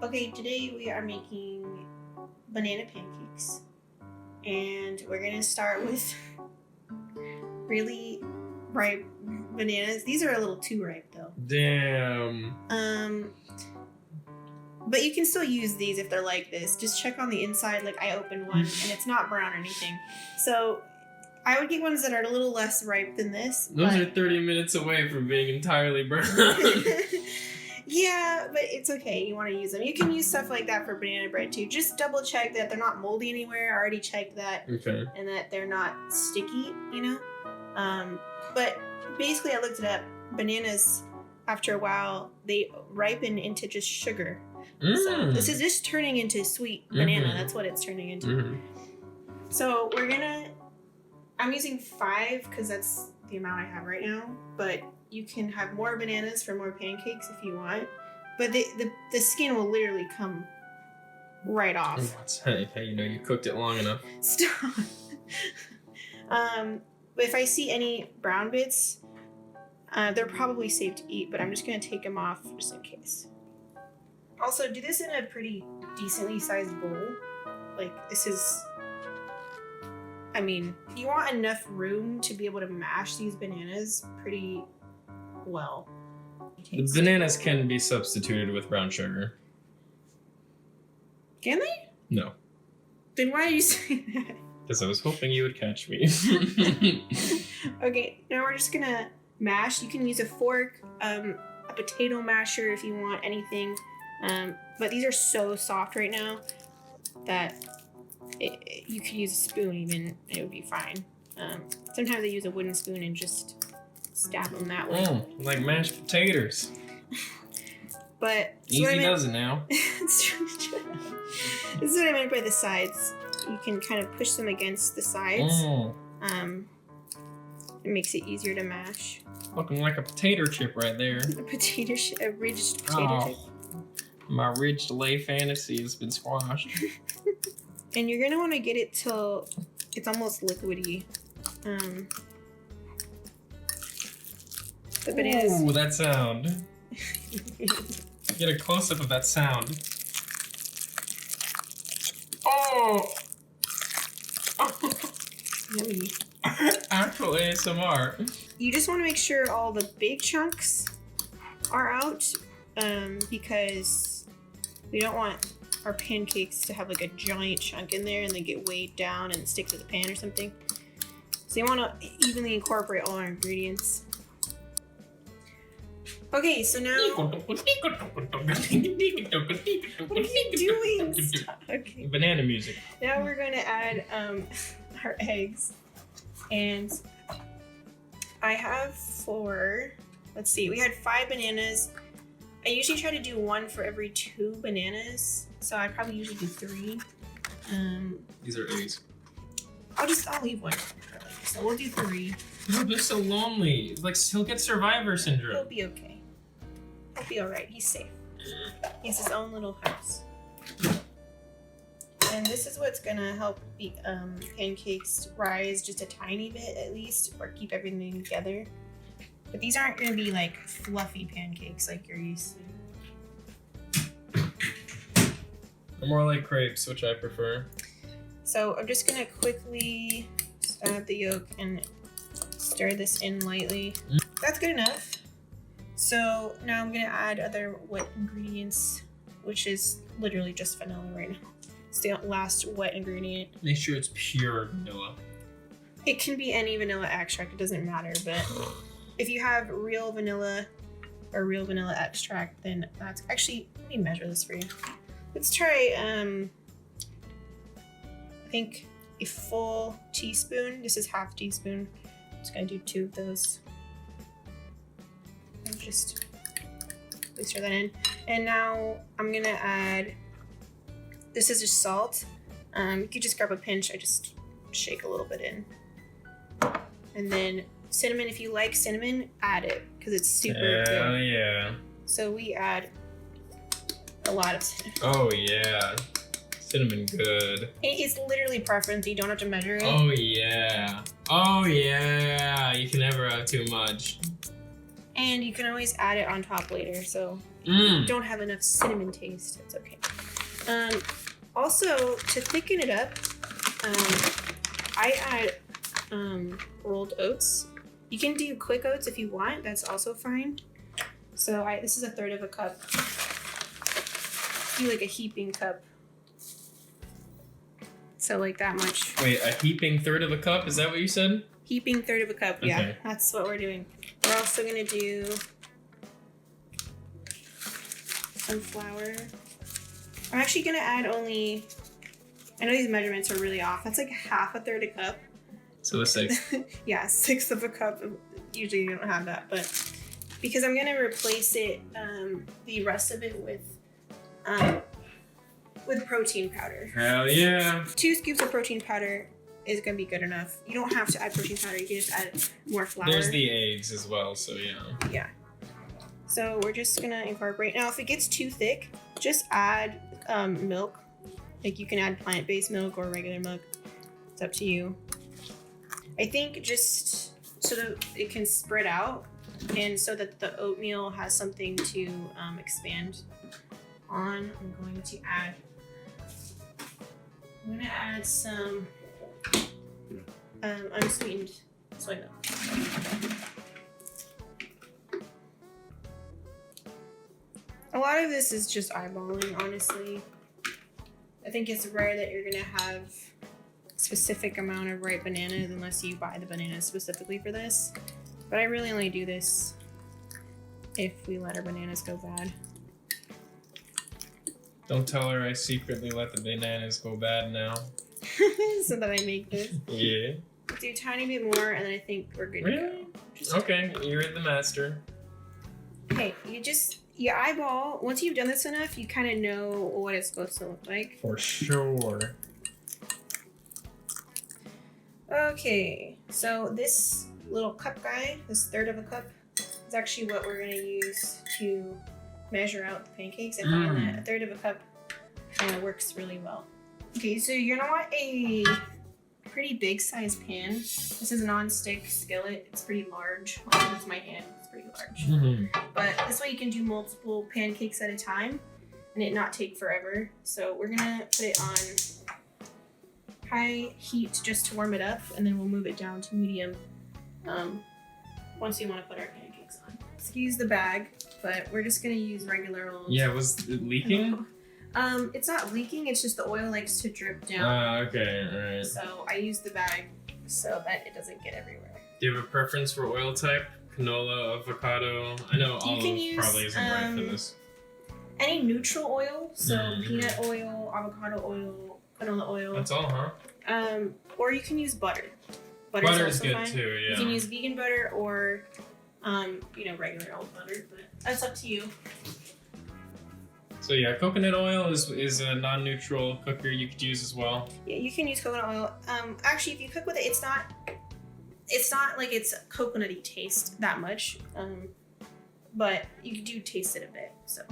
Okay, today we are making banana pancakes. And we're gonna start with really ripe bananas. These are a little too ripe though. Damn. But you can still use these if they're like this. Just check on the inside. Like I opened one and it's not brown or anything. So I would get ones that are a little less ripe than this. Those are 30 minutes away from being entirely brown. Yeah, but it's okay. You want to use them. You can use stuff like that for banana bread too. Just double check that they're not moldy anywhere. I already checked that. Okay. And that they're not sticky, you know? But basically I looked it up. Bananas, after a while, they ripen into just sugar. So this is just turning into sweet banana. That's what it's turning into. So I'm using 5 because that's the amount I have right now. But you can have more bananas for more pancakes if you want. But the skin will literally come right off. That's how you know you cooked it long enough. Stop. But if I see any brown bits, they're probably safe to eat, but I'm just going to take them off just in case. Also, do this in a pretty decently sized bowl. Like, this is... I mean, you want enough room to be able to mash these bananas pretty well. The bananas can be substituted with brown sugar. Can they? No. Then why are you saying that? Because I was hoping you would catch me. Okay, now we're just gonna mash. You can use a fork, a potato masher if you want anything. But these are so soft right now that you could use a spoon even, and it would be fine. Sometimes I use a wooden spoon and just stab them that way. Oh, like mashed potatoes. But easy does it now. This is what I meant by the sides. You can kind of push them against the sides. It makes it easier to mash. Looking like a potato chip right there. A ridged potato chip. My ridged lay fantasy has been squashed. And you're gonna want to get it till it's almost liquidy. The bananas. Ooh, that sound. Get a close up of that sound. Oh! Yummy. Actual ASMR. You just want to make sure all the big chunks are out, because we don't want our pancakes to have like a giant chunk in there and then get weighed down and stick to the pan or something. So you want to evenly incorporate all our ingredients. Okay, so now... What are you doing? Stop. Okay. Banana music. Now we're going to add our eggs. And I have 4. Let's see, we had 5 bananas. I usually try to do 1 for every 2 bananas. So I probably usually do 3. These are eggs. I'll leave 1. So we'll do 3. No, they're so lonely. Like, he'll get survivor syndrome. He'll be okay. He'll be alright. He's safe. He has his own little house. And this is what's gonna help the pancakes rise just a tiny bit at least, or keep everything together. But these aren't gonna be like fluffy pancakes like you're used to. They're more like crepes, which I prefer. So I'm just gonna quickly stab the yolk and stir this in lightly. That's good enough. So now I'm gonna add other wet ingredients, which is literally just vanilla right now. It's the last wet ingredient. Make sure it's pure vanilla. It can be any vanilla extract, it doesn't matter, but if you have real vanilla or real vanilla extract, then that's actually, let me measure this for you. Let's try, I think a full teaspoon. This is half teaspoon. I'm just gonna do 2 of those. And just stir that in. And now I'm gonna add, this is just salt. You could just grab a pinch. I just shake a little bit in. And then cinnamon, if you like cinnamon, add it because it's super good. Oh yeah. So we add a lot of cinnamon. Oh yeah. Cinnamon good. It's literally preference. You don't have to measure it. Oh yeah. Oh yeah. You can never have too much. And you can always add it on top later. So don't have enough cinnamon taste. It's okay. Also, to thicken it up, I add rolled oats. You can do quick oats if you want. That's also fine. So this is a third of a cup. Do like a heaping cup. So like that much. Wait, a heaping third of a cup? Is that what you said? Heaping third of a cup. Okay. Yeah, that's what we're doing. We're also gonna do some flour. I'm actually gonna add only. I know these measurements are really off. That's like half a third a cup. So a sixth. Yeah, 1/6 of a cup. Usually you don't have that, but because I'm gonna replace it, the rest of it with protein powder. Hell yeah! 2 scoops of protein powder is gonna be good enough. You don't have to add protein powder. You can just add more flour. There's the eggs as well, so yeah. Yeah. So we're just gonna incorporate. Now, if it gets too thick, just add milk. Like you can add plant-based milk or regular milk. It's up to you. I think just so that it can spread out and so that the oatmeal has something to expand on, I'm going to add some unsweetened soy milk. A lot of this is just eyeballing, honestly. I think it's rare that you're gonna have a specific amount of ripe bananas unless you buy the bananas specifically for this. But I really only do this if we let our bananas go bad. Don't tell her I secretly let the bananas go bad now. So that I make this. Yeah. Do a tiny bit more and then I think we're good to go. Okay, you're the master. Okay, you eyeball. Once you've done this enough, you kind of know what it's supposed to look like. For sure. Okay, so this little cup guy, this third of a cup, is actually what we're gonna use to measure out the pancakes. I find that a third of a cup works really well. Okay, so you're gonna want a pretty big size pan. This is a non-stick skillet. It's pretty large. That's my hand. It's pretty large. But this way you can do multiple pancakes at a time and it not take forever. So we're gonna put it on high heat just to warm it up, and then we'll move it down to medium once we want to put our pancakes on. Excuse the bag, but we're just gonna use regular old. Yeah, was it leaking? It's not leaking. It's just the oil likes to drip down. Okay, alright. So I use the bag so that it doesn't get everywhere. Do you have a preference for oil type? Canola, avocado? I know olive probably isn't right for this. Any neutral oil, so peanut oil, avocado oil, canola oil. That's all, huh? Or you can use butter. Butter's good fine. Too, yeah. You can use vegan butter or, regular old butter, but that's up to you. So yeah, coconut oil is a non-neutral cooker you could use as well. Yeah, you can use coconut oil. Actually, if you cook with it, it's not like it's coconutty taste that much. But you do taste it a bit. So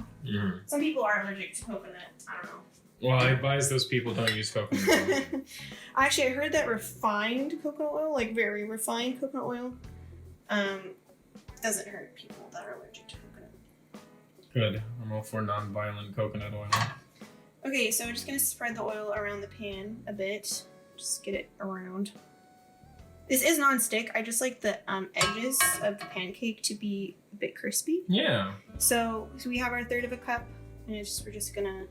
some people are allergic to coconut. I don't know. Well, I advise those people don't use coconut oil. Actually, I heard that refined coconut oil, like very refined coconut oil, doesn't hurt people that are allergic to coconut. Good. I'm all for non-violent coconut oil. Okay, so we're just gonna spread the oil around the pan a bit. Just get it around. This is non-stick. I just like the edges of the pancake to be a bit crispy. Yeah. So we have our third of a cup, and we're just gonna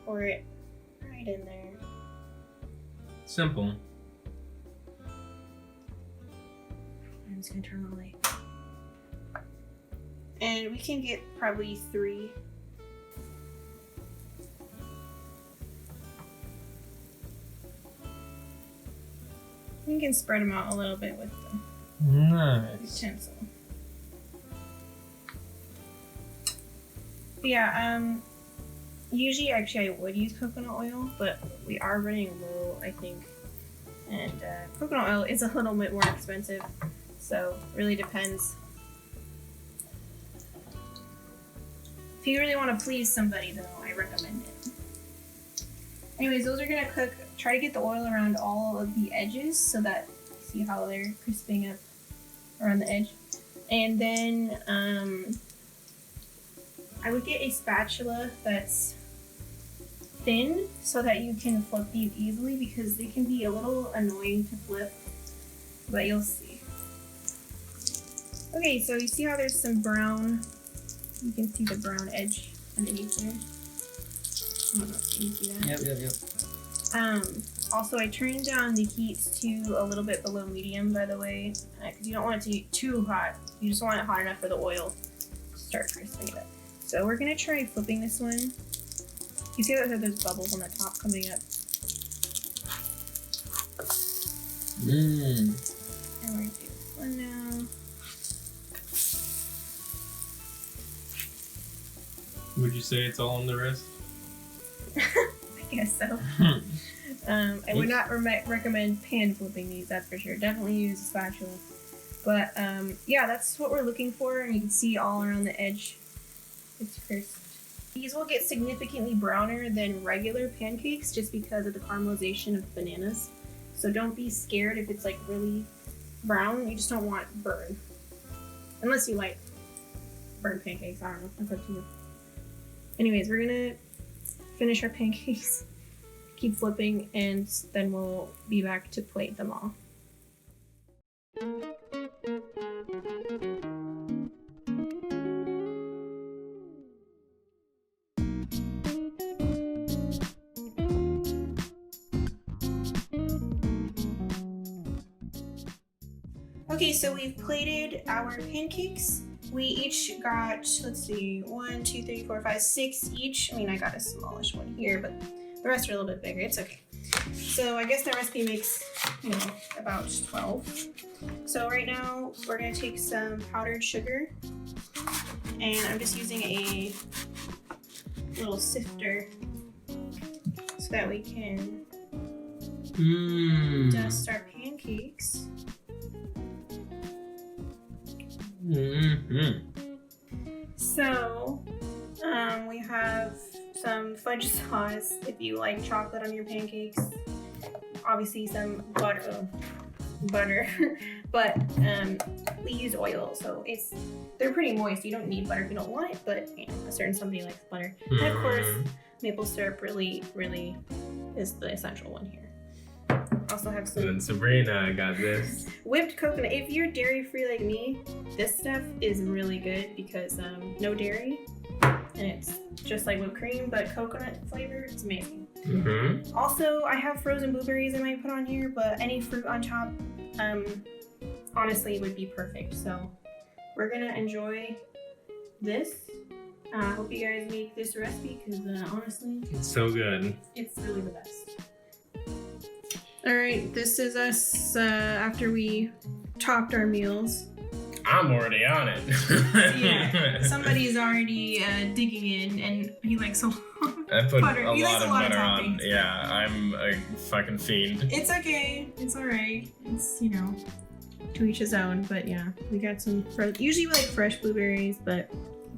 pour it right in there. Simple. I'm just gonna turn on the light. And we can get probably 3. We can spread them out a little bit with the utensil. But yeah, usually actually I would use coconut oil, but we are running low, I think. And coconut oil is a little bit more expensive, so it really depends. If you really want to please somebody though, I recommend it. Anyways, those are gonna cook. Try to get the oil around all of the edges so that, see how they're crisping up around the edge. And then I would get a spatula that's thin so that you can flip these easily because they can be a little annoying to flip, but you'll see. Okay, so you see how there's some brown, you can see the brown edge underneath there. I don't know if you can see that. Yep. Also, I turned down the heat to a little bit below medium, by the way, because you don't want it to be too hot. You just want it hot enough for the oil to start crisping it up. So we're gonna try flipping this one. You see that there's bubbles on the top coming up. And we're gonna do this one now. Would you say it's all on the wrist? I guess so. I would not recommend pan flipping these, that's for sure. Definitely use a spatula. But yeah, that's what we're looking for, and you can see all around the edge. It's crisp. These will get significantly browner than regular pancakes just because of the caramelization of bananas. So don't be scared if it's like really brown. You just don't want burn. Unless you like burnt pancakes, I don't know. That's up to you. Anyways, we're gonna finish our pancakes, keep flipping, and then we'll be back to plate them all. Okay, so we've plated our pancakes. We each got, let's see, 1, 2, 3, 4, 5, 6 each. I mean, I got a smallish one here, but the rest are a little bit bigger. It's okay. So I guess that recipe makes, you know, about 12. So right now we're gonna take some powdered sugar, and I'm just using a little sifter so that we can dust our pancakes. So we have some fudge sauce if you like chocolate on your pancakes. Obviously some butter, but we use oil, so they're pretty moist. You don't need butter if you don't want it, but you know, a certain somebody likes butter. And of course, maple syrup really is the essential one here. Also have some. And Sabrina got this. Whipped coconut. If you're dairy free like me, this stuff is really good because no dairy, and it's just like whipped cream, but coconut flavor. It's amazing. Also, I have frozen blueberries I might put on here, but any fruit on top, honestly, would be perfect. So we're gonna enjoy this. I hope you guys make this recipe because honestly, it's so good. It's really the best. All right, this is us after we topped our meals. I'm already on it. Yeah, somebody's already digging in, and he likes a lot of I put butter. a lot of butter on. Toppings. Yeah, I'm a fucking fiend. It's okay. It's all right. It's, you know, to each his own. But yeah, we got some. Usually we like fresh blueberries, but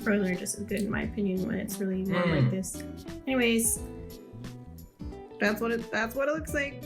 frozen are just as good in my opinion when it's really warm like this. Anyways, that's what it looks like.